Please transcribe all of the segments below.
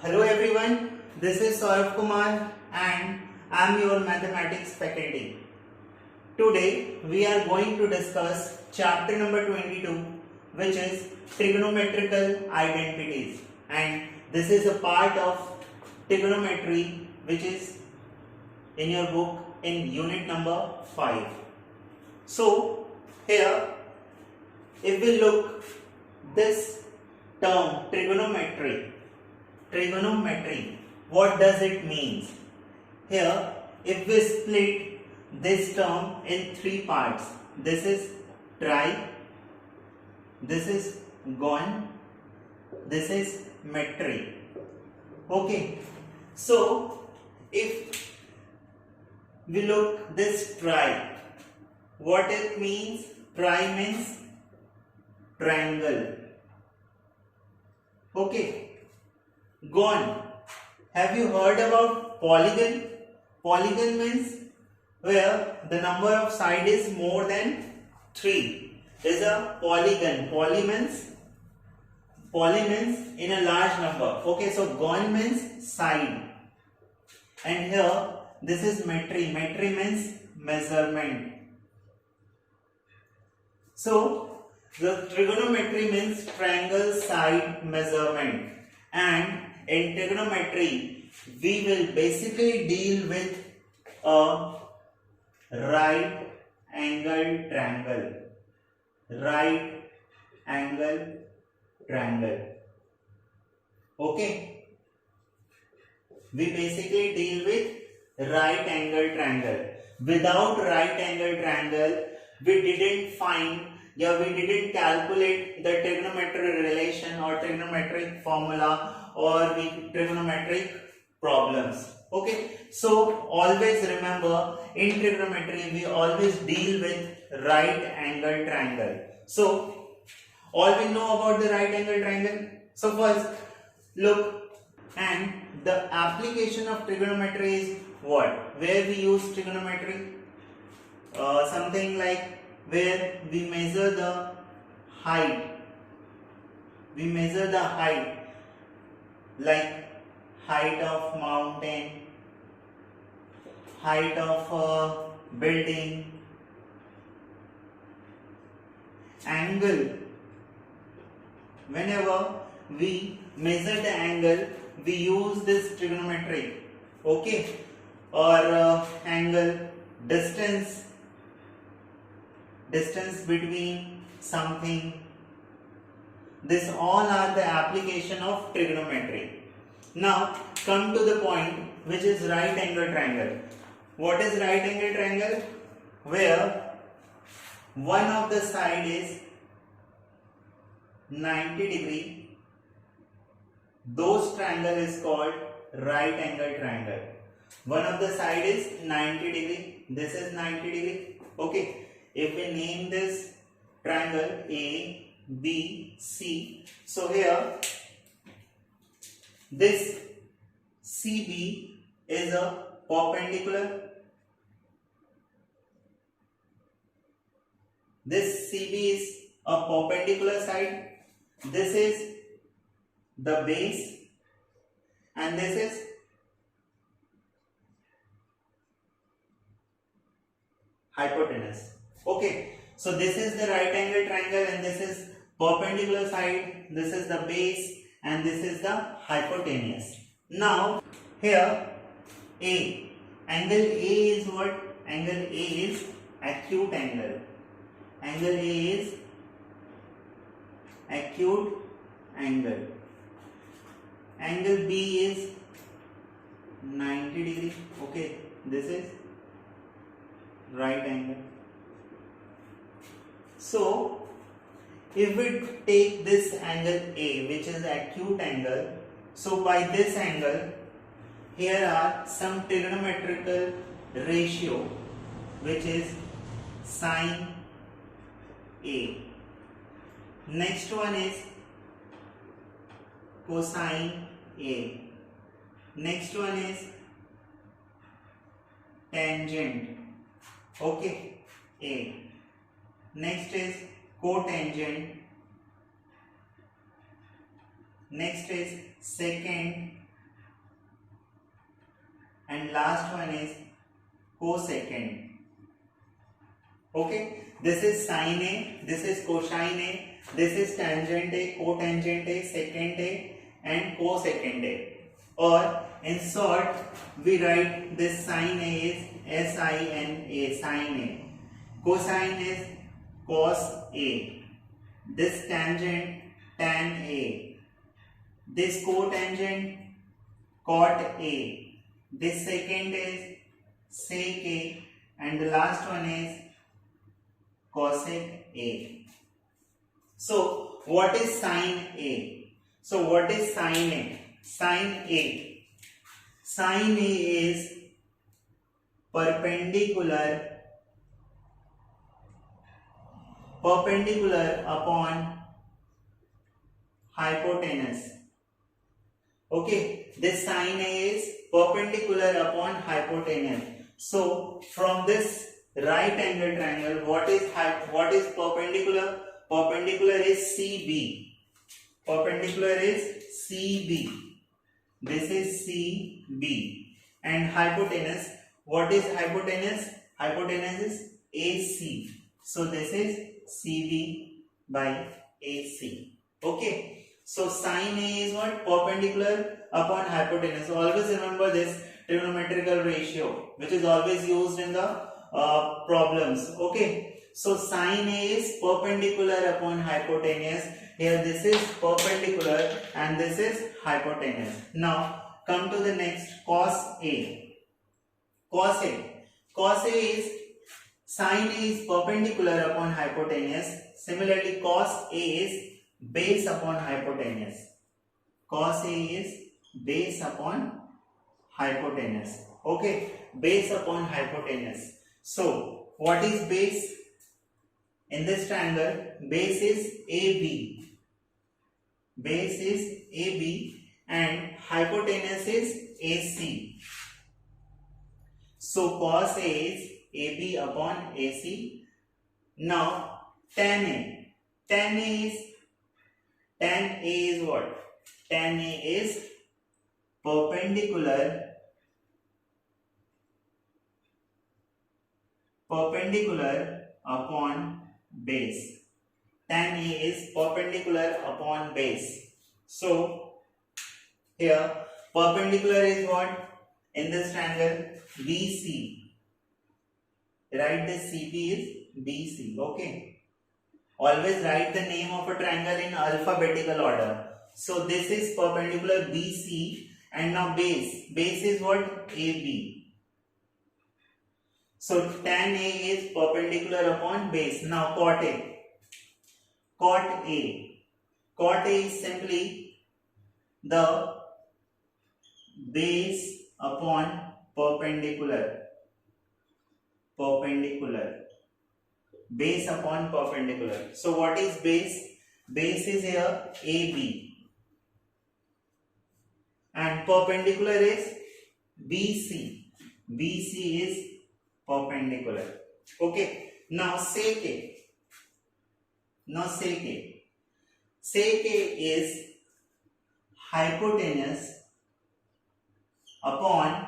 Hello everyone, this is Saurav Kumar and I am your mathematics faculty. Today we are going to discuss chapter number 22, which is Trigonometrical Identities, and this is a part of trigonometry which is in your book in unit number 5. So here if we look this term trigonometry, what does it mean? Here if we split this term in three parts, this is tri, this is gon, this is metry. Okay, so if we look this tri, what it means? Tri means triangle. Okay, gon, have you heard about polygon? Polygon means where the number of side is more than 3 is a polygon. Poly means in a large number. Okay, so gon means side, and here this is metry. Metry means measurement. So the trigonometry means triangle side measurement, and in trigonometry we will basically deal with a right angle triangle. Right angle triangle. Okay, we basically deal with right angle triangle. Without right angle triangle we didn't find, we didn't calculate the trigonometric relation or trigonometric formula or the trigonometric problems. Okay, so always remember, in trigonometry we always deal with right angle triangle. So all we know about the right angle triangle. So first look, and the application of trigonometry is what? Where we use trigonometry? Something like where we measure the height. We measure the height, like height of mountain, height of a building. Angle, whenever we measure the angle we use this trigonometry. Okay, or angle, distance between something. This all are the application of trigonometry. Now come to the point, which is right angle triangle. What is right angle triangle? Where one of the side is 90 degree. Those triangle is called right angle triangle. One of the side is 90 degree. This is 90 degree. Okay. If we name this triangle A, B, C, so here this CB is a perpendicular. This CB is a perpendicular side. This is the base, and this is hypotenuse. Okay, so this is the right angle triangle, and this is perpendicular side, this is the base, and this is the hypotenuse. Now here A, angle A is what? Angle A is acute angle. Angle A is acute angle. Angle B is 90 degree. Okay, this is right angle. So if we take this angle A, which is acute angle, so by this angle here are some trigonometrical ratio, which is sine A. Next one is cosine A. Next one is tangent. Okay, A. Next is cotangent. Next is secant and last one is cosecant. Okay, this is sine A, this is cosine A, this is tangent A, cotangent A, secant A, and cosecant A. Or in short, we write this sine A is SINA, sine A. Cosine is cos A. This tangent, tan A. This cotangent, cot A. This secant is sec A. And the last one is cosec A. So, what is sine A? So, what is sine A? Sine A. Sine A is perpendicular upon hypotenuse. Okay, this sine A is perpendicular upon hypotenuse. So, from this right angle triangle, what is perpendicular? Perpendicular is CB. Perpendicular is CB. This is CB. And hypotenuse, what is hypotenuse? Hypotenuse is AC. So this is CB by AC. Okay. So sine A is what? Perpendicular upon hypotenuse. So always remember this trigonometrical ratio, which is always used in the problems. Okay. So sine A is perpendicular upon hypotenuse. Here this is perpendicular and this is hypotenuse. Now come to the next, cos A. Cos A. Cos A is, sine A is perpendicular upon hypotenuse. Similarly, cos A is base upon hypotenuse. Cos A is base upon hypotenuse. Okay, base upon hypotenuse. So, what is base? In this triangle, base is AB. Base is AB and hypotenuse is AC. So, cos A is AB upon AC. Now, tan A. Tan A is what? Tan A is perpendicular upon base. Tan A is perpendicular upon base. So, here perpendicular is what? In this triangle, BC. Write this CB is BC. Okay. Always write the name of a triangle in alphabetical order. So this is perpendicular BC and now base. Base is what? AB. So tan A is perpendicular upon base. Now cot A. Cot A. Cot A is simply the base upon perpendicular. Base upon perpendicular. So what is base? Base is here AB. And perpendicular is BC. BC is perpendicular. Okay. Now sec A. Sec A is hypotenuse upon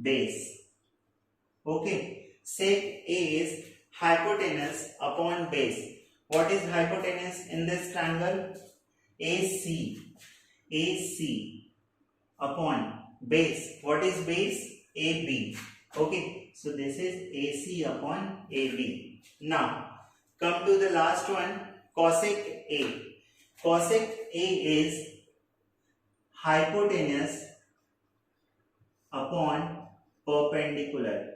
base. Okay. Sec A is hypotenuse upon base. What is hypotenuse in this triangle? AC. AC upon base. What is base? AB. Okay. So this is AC upon AB. Now come to the last one, cosec A. Cosec A is hypotenuse upon perpendicular.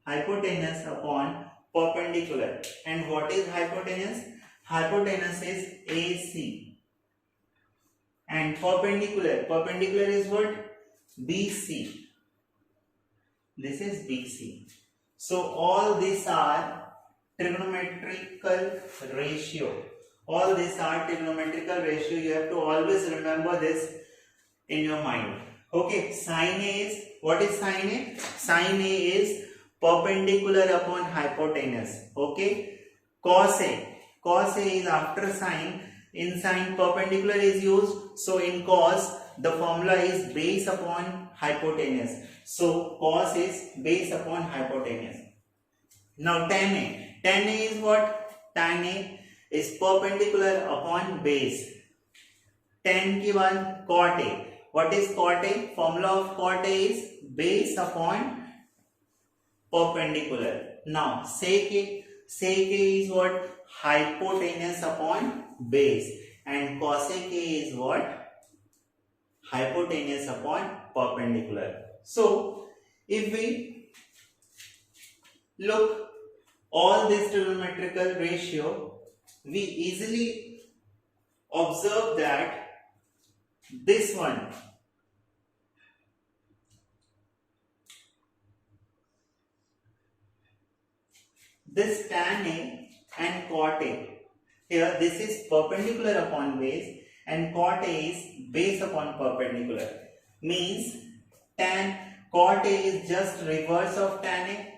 Hypotenuse upon perpendicular. And what is hypotenuse? Hypotenuse is AC. And perpendicular. Perpendicular is what? BC. This is BC. So all these are trigonometrical ratio. All these are trigonometrical ratio. You have to always remember this in your mind. Okay, sine A is, what is sine A? Sine A is perpendicular upon hypotenuse. Okay, cos A. Cos A is after sine. In sine perpendicular is used. So in cos the formula is based upon hypotenuse. So cos is based upon hypotenuse. Now tan A. Tan A is what? Tan A is perpendicular upon base. Tan के बाद cot A. What is cot A? Formula of cot A is base upon perpendicular. Now sec A. Sec A is what? Hypotenuse upon base. And cosec A is what? Hypotenuse upon perpendicular. So if we look all this trigonometrical ratio, we easily observe that this one, this tan A and cot A, here this is perpendicular upon base and cot A is base upon perpendicular. Means cot A is just reverse of tan A.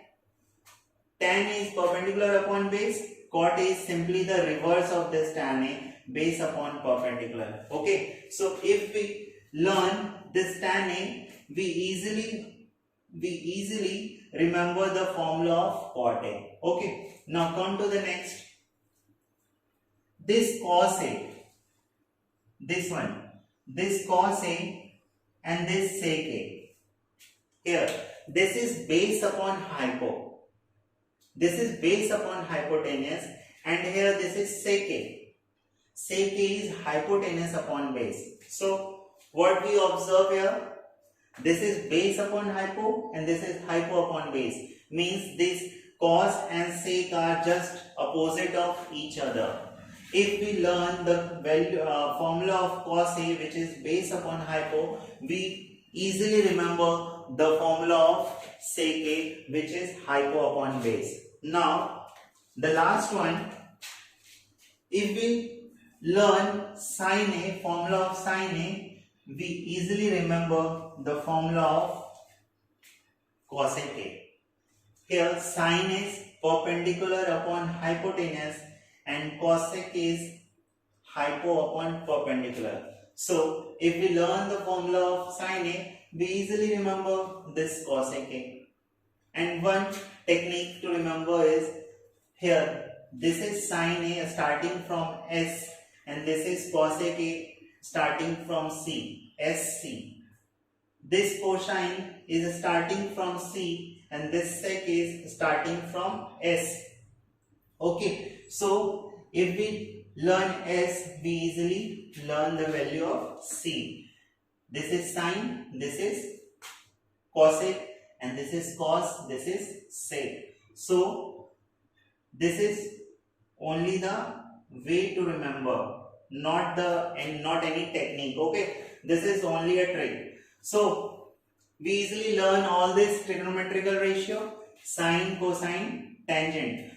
Tan A is perpendicular upon base. Cot A is simply the reverse of this tan A, base upon perpendicular. Okay. So if we learn this tan A, we easily remember the formula of cot A. Okay. Now come to the next. This cos A, this one, this cos A and this sec A. Here, this is based upon hypo. This is based upon hypotenuse, and here this is sec A. Sec A is hypotenuse upon base. So what we observe here, this is base upon hypo and this is hypo upon base. Means this cos and sec are just opposite of each other. If we learn the formula of cos A, which is based upon hypo, we easily remember the formula of sec A, which is hypo upon base. Now the last one, if we learn sin A, formula of sin A, we easily remember the formula of cosec A. Here sin is perpendicular upon hypotenuse and cosec is hypo upon perpendicular. So if we learn the formula of sin A, we easily remember this cosec A. And one technique to remember is, here this is sin A starting from S and this is cosec A starting from C, SC. This cosine is starting from C and this sec is starting from S. Okay, so if we learn S, we easily learn the value of C. This is sine, this is cosec, and this is cos, this is sec. So this is only the way to remember, not any technique. Okay, this is only a trick. So we easily learn all this trigonometrical ratio, sine, cosine, tangent.